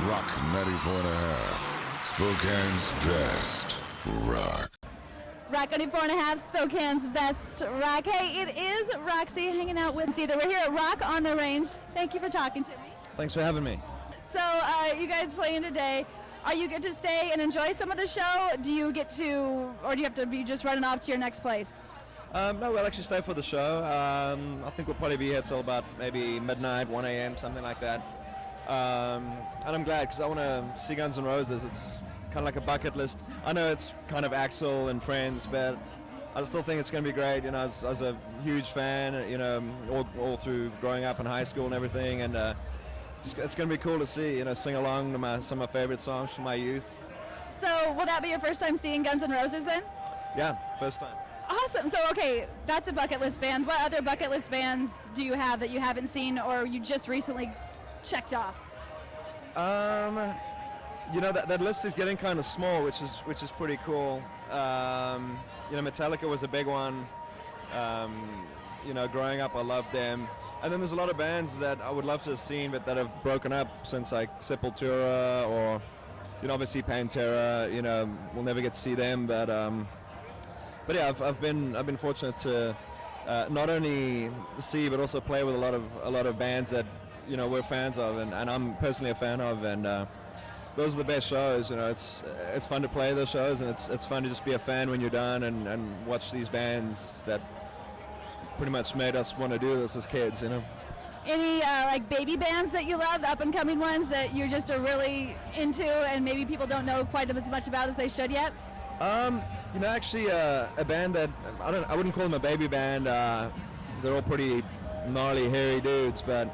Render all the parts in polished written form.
Rock 94 and a half. Spokane's best rock. Rock 94 and a half, Spokane's best rock. Hey, it is Roxy hanging out with Seether. We're here at Rock on the Range. Thank you for talking to me. Thanks for having me. So, you guys playing today. Are you get to stay and enjoy some of the show? Do you get to, or do you have to be just running off to your next place? No, we'll actually stay for the show. I think we'll probably be here till about maybe midnight, 1 a.m., something like that. And I'm glad because I want to see Guns N' Roses. It's kind of like a bucket list. I know it's kind of Axl and Friends, but I still think it's going to be great. You know, as a huge fan, you know, all through growing up in high school and everything, and it's going to be cool to see, you know, sing along to some of my favorite songs from my youth. So, will that be your first time seeing Guns N' Roses then? Yeah, first time. Awesome. So, okay, that's a bucket list band. What other bucket list bands do you have that you haven't seen or you just recently checked off? You know, that list is getting kind of small, which is pretty cool. You know, Metallica was a big one. You know, growing up, I loved them. And then there's a lot of bands that I would love to have seen, but that have broken up since, like Sepultura or, you know, obviously Pantera. You know, we'll never get to see them, but yeah, I've been fortunate to not only see but also play with a lot of bands that, you know, we're fans of, and I'm personally a fan of, and those are the best shows. You know, it's fun to play those shows, and it's fun to just be a fan when you're done and watch these bands that pretty much made us want to do this as kids. You know. Any like baby bands that you love, the up and coming ones that you just are really into, and maybe people don't know quite as much about as they should yet? You know, actually, a band that I wouldn't call them a baby band. They're all pretty gnarly, hairy dudes, but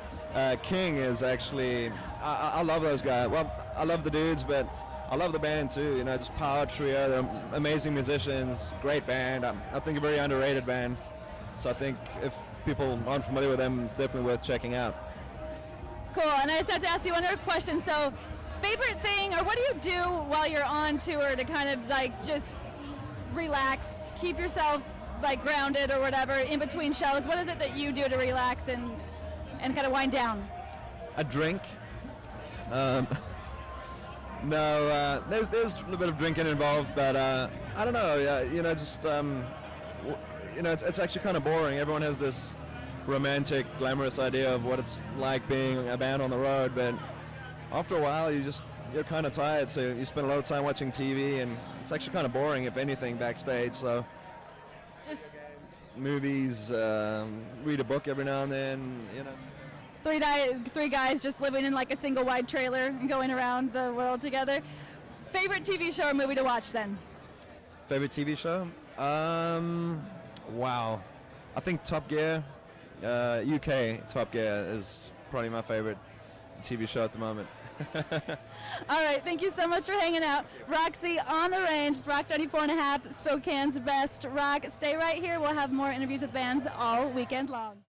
King is actually. I love those guys. Well, I love the dudes, but I love the band too. You know, just power trio. They're amazing musicians, great band. I think a very underrated band. So I think if people aren't familiar with them, it's definitely worth checking out. Cool. And I just have to ask you one other question. So, favorite thing, or what do you do while you're on tour to kind of like just relax, to keep yourself like grounded or whatever in between shows? What is it that you do to relax and kind of wind down? A drink. No, there's a little bit of drinking involved, but I don't know. You know, just you know, it's actually kind of boring. Everyone has this romantic, glamorous idea of what it's like being a band on the road, but after a while, you're kind of tired. So you spend a lot of time watching TV, and it's actually kind of boring, if anything, backstage. So just movies, read a book every now and then. You know. Three guys just living in like a single wide trailer and going around the world together. Favorite TV show or movie to watch then? Favorite TV show? Wow. I think Top Gear, UK Top Gear is probably my favorite TV show at the moment. All right, thank you so much for hanging out. Roxy on the Range, Rock 94 and a half, Spokane's best rock. Stay right here. We'll have more interviews with bands all weekend long.